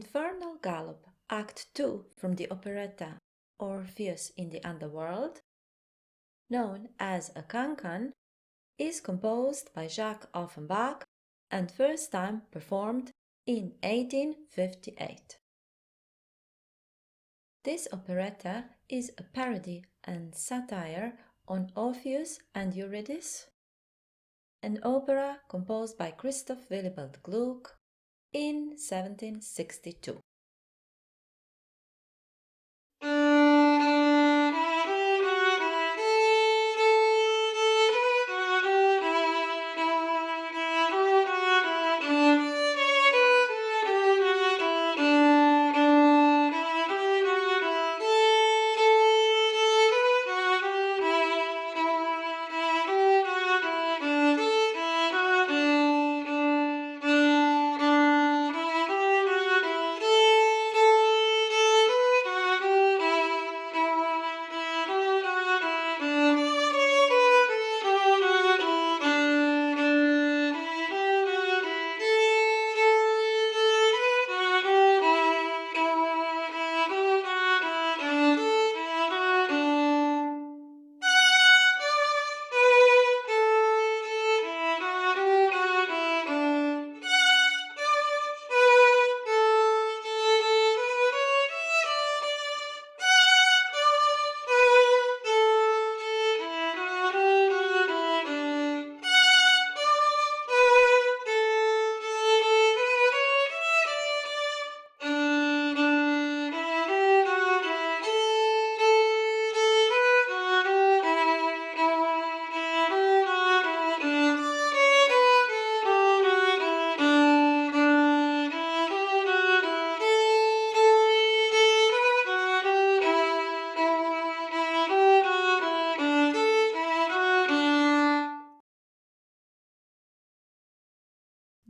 Infernal Galop, Act 2 from the operetta Orpheus in the Underworld, known as a cancan, is composed by Jacques Offenbach and first time performed in 1858. This operetta is a parody and satire on Orpheus and Eurydice, an opera composed by Christoph Willibald Gluck in 1762.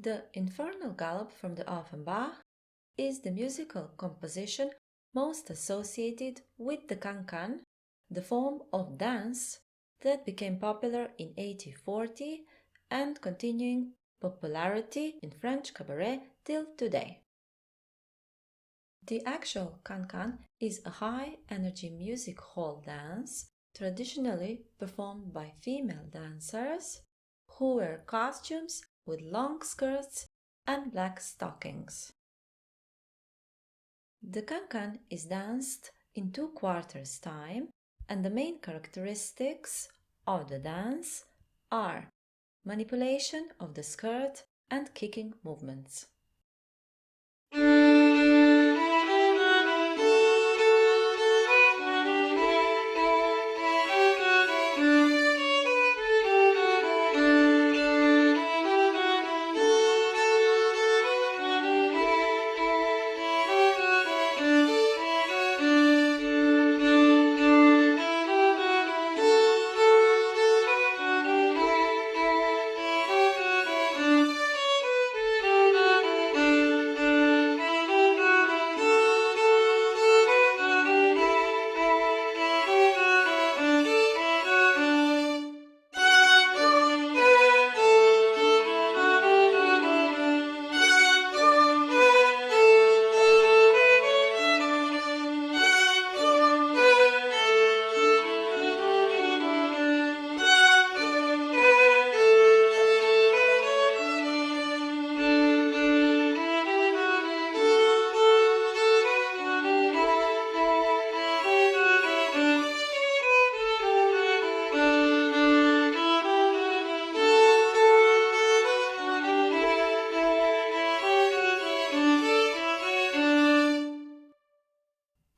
The Infernal Galop from the Offenbach is the musical composition most associated with the cancan, the form of dance that became popular in 1840 and continuing popularity in French cabaret till today. The actual cancan is a high-energy music hall dance traditionally performed by female dancers who wear costumes with long skirts and black stockings. The cancan is danced in 2 quarters time, and the main characteristics of the dance are manipulation of the skirt and kicking movements.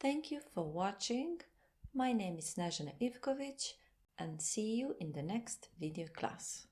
Thank you for watching. My name is Snezana Ivkovic and see you in the next video class.